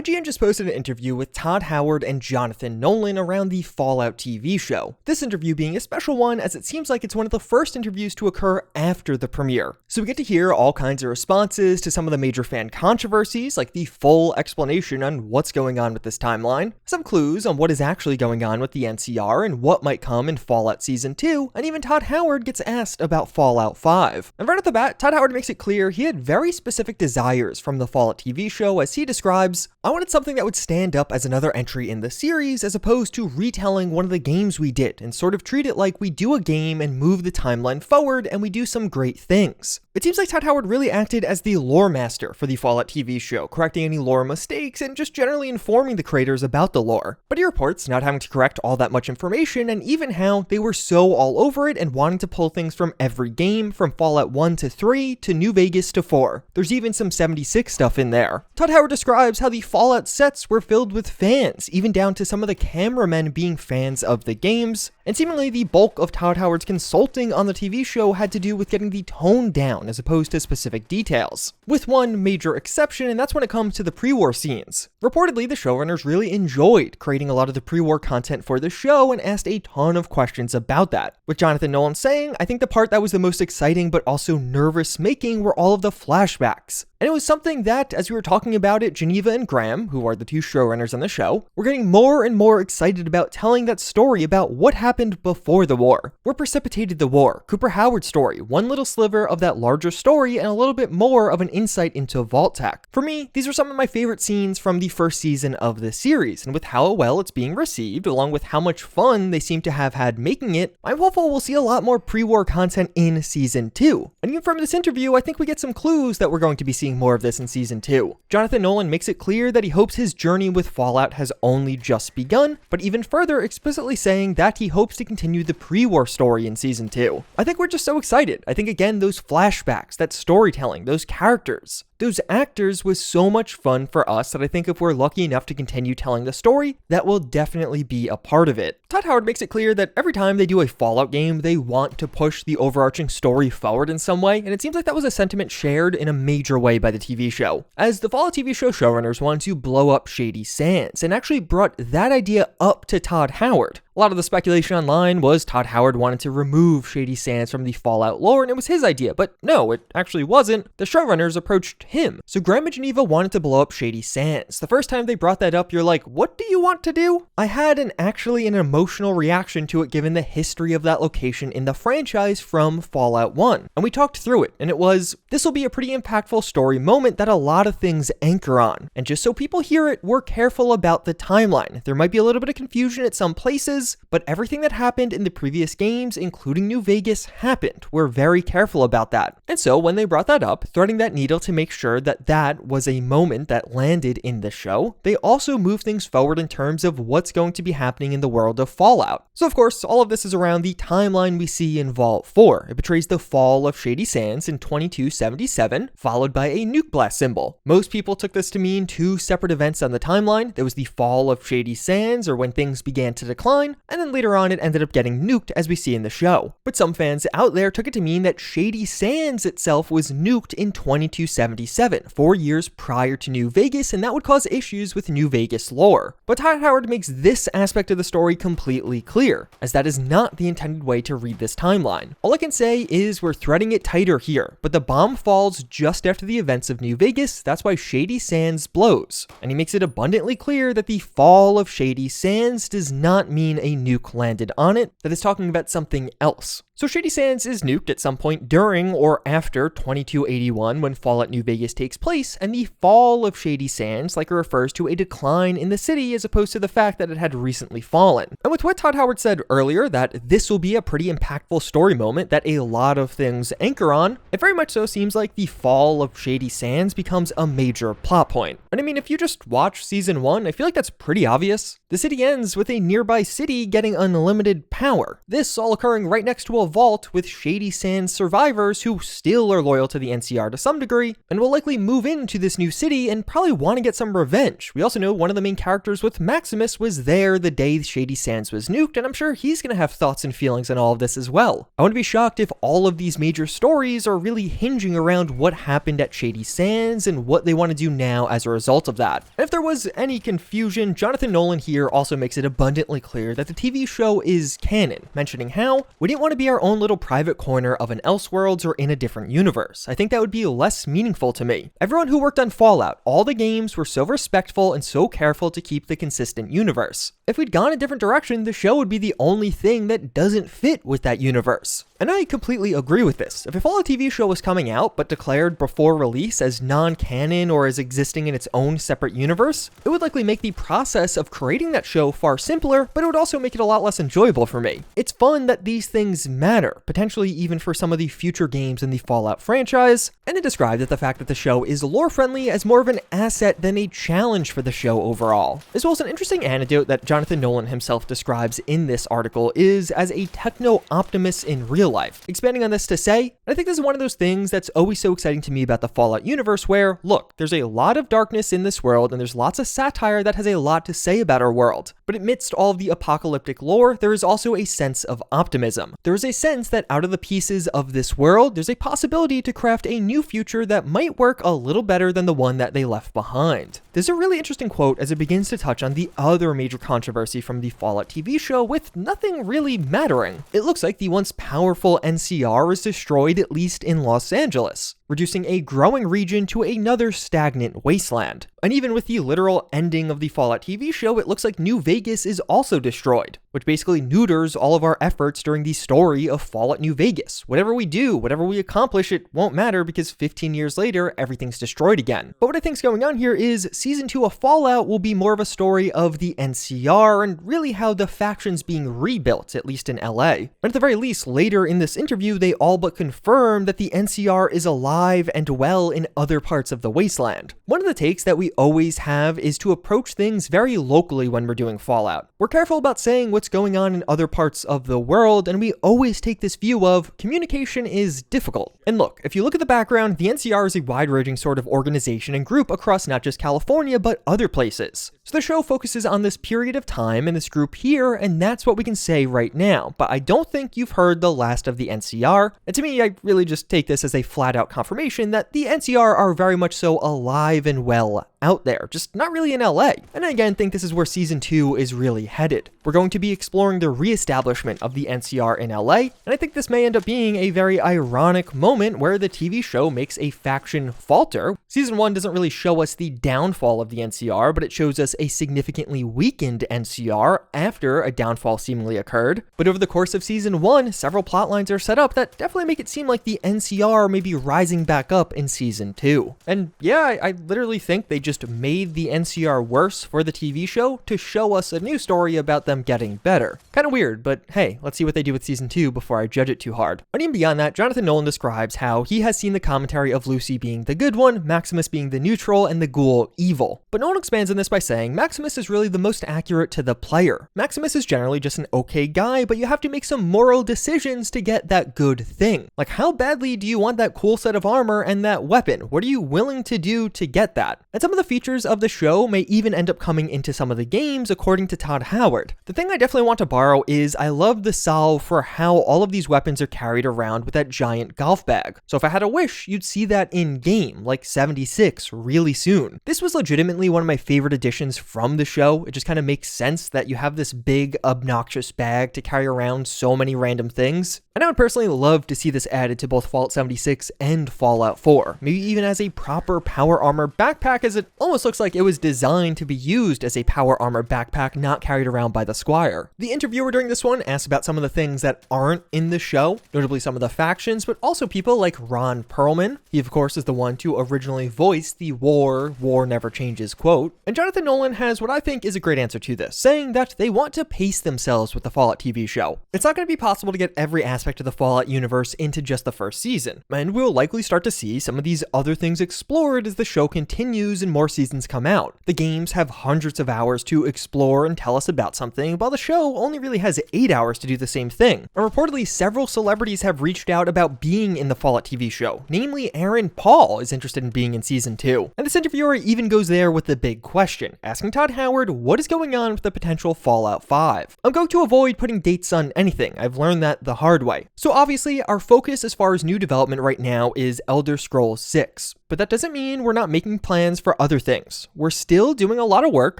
IGN just posted an interview with Todd Howard and Jonathan Nolan around the Fallout TV show. This interview being a special one as it seems like it's one of the first interviews to occur after the premiere. So we get to hear all kinds of responses to some of the major fan controversies, like the full explanation on what's going on with this timeline, some clues on what is actually going on with the NCR and what might come in Fallout Season 2, and even Todd Howard gets asked about Fallout 5. And right off the bat, Todd Howard makes it clear he had very specific desires from the Fallout TV show. As he describes, I wanted something that would stand up as another entry in the series as opposed to retelling one of the games we did and sort of treat it like we do a game and move the timeline forward and we do some great things. It seems like Todd Howard really acted as the lore master for the Fallout TV show, correcting any lore mistakes and just generally informing the creators about the lore. But he reports not having to correct all that much information and even how they were so all over it and wanting to pull things from every game from Fallout 1 to 3 to New Vegas to 4. There's even some 76 stuff in there. Todd Howard describes how the Fallout sets were filled with fans, even down to some of the cameramen being fans of the games, and seemingly the bulk of Todd Howard's consulting on the TV show had to do with getting the tone down as opposed to specific details. With one major exception, and that's when it comes to the pre-war scenes. Reportedly, the showrunners really enjoyed creating a lot of the pre-war content for the show and asked a ton of questions about that. With Jonathan Nolan saying, I think the part that was the most exciting but also nervous-making were all of the flashbacks. And it was something that, as we were talking about it, Geneva and Graham, who are the two showrunners on the show, were getting more and more excited about telling that story about what happened before the war. What precipitated the war? Cooper Howard's story, one little sliver of that larger story, and a little bit more of an insight into Vault-Tec. For me, these are some of my favorite scenes from the first season of the series, and with how well it's being received, along with how much fun they seem to have had making it, I'm hopeful we'll see a lot more pre-war content in Season 2. And even from this interview, I think we get some clues that we're going to be seeing more of this in Season 2. Jonathan Nolan makes it clear that he hopes his journey with Fallout has only just begun, but even further explicitly saying that he hopes to continue the pre-war story in Season 2. I think we're just so excited. I think again, those flashbacks, that storytelling, those characters, those actors was so much fun for us that I think if we're lucky enough to continue telling the story, that will definitely be a part of it. Todd Howard makes it clear that every time they do a Fallout game, they want to push the overarching story forward in some way, and it seems like that was a sentiment shared in a major way by the TV show. As the Fallout TV show showrunners wanted to blow up Shady Sands, and actually brought that idea up to Todd Howard. A lot of the speculation online was Todd Howard wanted to remove Shady Sands from the Fallout lore, and it was his idea, but no, it actually wasn't. The showrunners approached him. So Graham and Geneva wanted to blow up Shady Sands. The first time they brought that up, you're like, what do you want to do? I had an emotional reaction to it given the history of that location in the franchise from Fallout 1. And we talked through it, and it was, this will be a pretty impactful story moment that a lot of things anchor on. And just so people hear it, we're careful about the timeline. There might be a little bit of confusion at some places, but everything that happened in the previous games, including New Vegas, happened. We're very careful about that. And so when they brought that up, threading that needle to make sure that that was a moment that landed in the show, they also moved things forward in terms of what's going to be happening in the world of Fallout. So of course, all of this is around the timeline we see in Vault 4. It portrays the fall of Shady Sands in 2277, followed by a nuke blast symbol. Most people took this to mean two separate events on the timeline. There was the fall of Shady Sands, or when things began to decline, and then later on it ended up getting nuked as we see in the show. But some fans out there took it to mean that Shady Sands itself was nuked in 2277, 4 years prior to New Vegas, and that would cause issues with New Vegas lore. But Todd Howard makes this aspect of the story completely clear, as that is not the intended way to read this timeline. All I can say is we're threading it tighter here, but the bomb falls just after the events of New Vegas. That's why Shady Sands blows. And he makes it abundantly clear that the fall of Shady Sands does not mean a nuke landed on it, that is talking about something else. So Shady Sands is nuked at some point during or after 2281 when Fallout New Vegas takes place, and the fall of Shady Sands likely refers to a decline in the city as opposed to the fact that it had recently fallen. And with what Todd Howard said earlier, that this will be a pretty impactful story moment that a lot of things anchor on, it very much so seems like the fall of Shady Sands becomes a major plot point. And I mean, if you just watch Season 1, I feel like that's pretty obvious. The city ends with a nearby city getting unlimited power. This all occurring right next to a vault with Shady Sands survivors who still are loyal to the NCR to some degree, and will likely move into this new city and probably want to get some revenge. We also know one of the main characters with Maximus was there the day Shady Sands was nuked, and I'm sure he's going to have thoughts and feelings on all of this as well. I wouldn't be shocked if all of these major stories are really hinging around what happened at Shady Sands and what they want to do now as a result of that. And if there was any confusion, Jonathan Nolan here also makes it abundantly clear that the TV show is canon, mentioning how we didn't want to be our own little private corner of an Elseworlds or in a different universe. I think that would be less meaningful to me. Everyone who worked on Fallout, all the games were so respectful and so careful to keep the consistent universe. If we'd gone a different direction, the show would be the only thing that doesn't fit with that universe. And I completely agree with this. If a Fallout TV show was coming out but declared before release as non-canon or as existing in its own separate universe, it would likely make the process of creating that show far simpler, but it would also make it a lot less enjoyable for me. It's fun that these things matter, potentially even for some of the future games in the Fallout franchise, and it described that the fact that the show is lore-friendly as more of an asset than a challenge for the show overall. As well as an interesting anecdote that Jonathan Nolan himself describes in this article is as a techno-optimist in real life. Expanding on this to say, I think this is one of those things that's always so exciting to me about the Fallout universe where, look, there's a lot of darkness in this world and there's lots of satire that has a lot to say about our world. But amidst all of the apocalyptic lore, there is also a sense of optimism. There is a sense that out of the pieces of this world, there's a possibility to craft a new future that might work a little better than the one that they left behind. There's a really interesting quote as it begins to touch on the other major controversy from the Fallout TV show with nothing really mattering. It looks like the once powerful NCR is destroyed, at least in Los Angeles, reducing a growing region to another stagnant wasteland. And even with the literal ending of the Fallout TV show, it looks like New Vegas is also destroyed, which basically neuters all of our efforts during the story of Fallout New Vegas. Whatever we do, whatever we accomplish, it won't matter because 15 years later, everything's destroyed again. But what I think's going on here is Season 2 of Fallout will be more of a story of the NCR and really how the faction's being rebuilt, at least in LA. And at the very least, later in this interview, they all but confirm that the NCR is alive and well in other parts of the wasteland. One of the takes that we always have is to approach things very locally when we're doing Fallout. We're careful about saying what's going on in other parts of the world, and we always take this view of communication is difficult. And look, if you look at the background, the NCR is a wide-ranging sort of organization and group across not just California, but other places. So the show focuses on this period of time and this group here, and that's what we can say right now. But I don't think you've heard the last of the NCR, and to me, I really just take this as a flat-out confirmation that the NCR are very much so alive and well out there, just not really in LA. And I again think this is where Season 2 is really headed. We're going to be exploring the re-establishment of the NCR in LA, and I think this may end up being a very ironic moment where the TV show makes a faction falter. Season 1 doesn't really show us the downfall of the NCR, but it shows us a significantly weakened NCR after a downfall seemingly occurred. But over the course of Season 1, several plot lines are set up that definitely make it seem like the NCR may be rising back up in Season 2. And yeah, I literally think they just made the NCR worse for the TV show to show us a new story about them getting better. Kind of weird, but hey, let's see what they do with Season 2 before I judge it too hard. And even beyond that, Jonathan Nolan describes how he has seen the commentary of Lucy being the good one, Maximus being the neutral, and the ghoul evil. But Nolan expands on this by saying Maximus is really the most accurate to the player. Maximus is generally just an okay guy, but you have to make some moral decisions to get that good thing. Like, how badly do you want that cool set of armor and that weapon? What are you willing to do to get that? And some of the features of the show may even end up coming into some of the games, according to Todd Howard. The thing I definitely want to borrow is I love the solve for how all of these weapons are carried around with that giant golf bag. So if I had a wish, you'd see that in game, like 76, really soon. This was legitimately one of my favorite additions from the show. It just kind of makes sense that you have this big, obnoxious bag to carry around so many random things. And I would personally love to see this added to both Fallout 76 and Fallout 4. Maybe even as a proper power armor backpack, as it almost looks like it was designed to be used as a power armor backpack, not carried around by the Squire. The interviewer during this one asked about some of the things that aren't in the show, notably some of the factions, but also people like Ron Perlman. He, of course, is the one to originally voice the war never changes quote. And Jonathan Nolan Nolan has what I think is a great answer to this, saying that they want to pace themselves with the Fallout TV show. It's not going to be possible to get every aspect of the Fallout universe into just the first season, and we'll likely start to see some of these other things explored as the show continues and more seasons come out. The games have hundreds of hours to explore and tell us about something, while the show only really has 8 hours to do the same thing. And reportedly, several celebrities have reached out about being in the Fallout TV show, namely Aaron Paul is interested in being in season 2. And this interviewer even goes there with the big question, asking Todd Howard what is going on with the potential Fallout 5. I'm going to avoid putting dates on anything, I've learned that the hard way. So obviously, our focus as far as new development right now is Elder Scrolls 6. But that doesn't mean we're not making plans for other things. We're still doing a lot of work,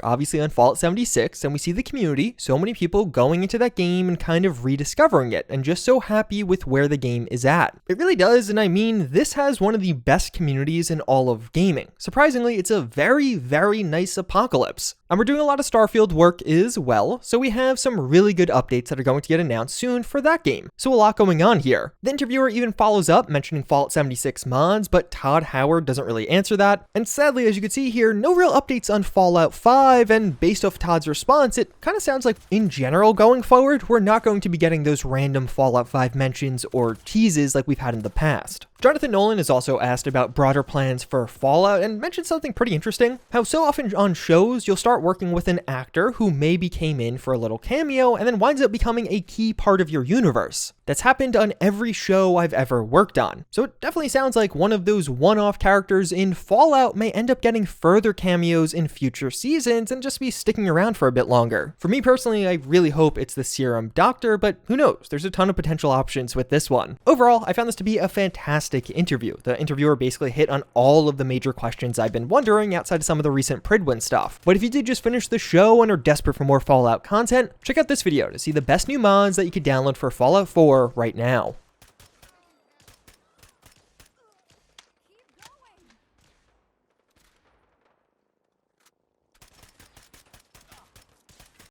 obviously, on Fallout 76, and we see the community, so many people going into that game and kind of rediscovering it, and just so happy with where the game is at. It really does, and I mean, this has one of the best communities in all of gaming. Surprisingly, it's a very, very nice apocalypse. And we're doing a lot of Starfield work as well, so we have some really good updates that are going to get announced soon for that game. So a lot going on here. The interviewer even follows up mentioning Fallout 76 mods, but Todd Howard doesn't really answer that. And sadly, as you can see here, no real updates on Fallout 5, and based off Todd's response, it kind of sounds like in general going forward, we're not going to be getting those random Fallout 5 mentions or teases like we've had in the past. Jonathan Nolan is also asked about broader plans for Fallout and mentioned something pretty interesting, how so often on shows you'll start working with an actor who maybe came in for a little cameo and then winds up becoming a key part of your universe. That's happened on every show I've ever worked on. So it definitely sounds like one of those one-off characters in Fallout may end up getting further cameos in future seasons and just be sticking around for a bit longer. For me personally, I really hope it's the Serum Doctor, but who knows? There's a ton of potential options with this one. Overall, I found this to be a fantastic interview. The interviewer basically hit on all of the major questions I've been wondering outside of some of the recent Pridwin stuff. But if you did just finish the show and are desperate for more Fallout content, check out this video to see the best new mods that you could download for Fallout 4 right now.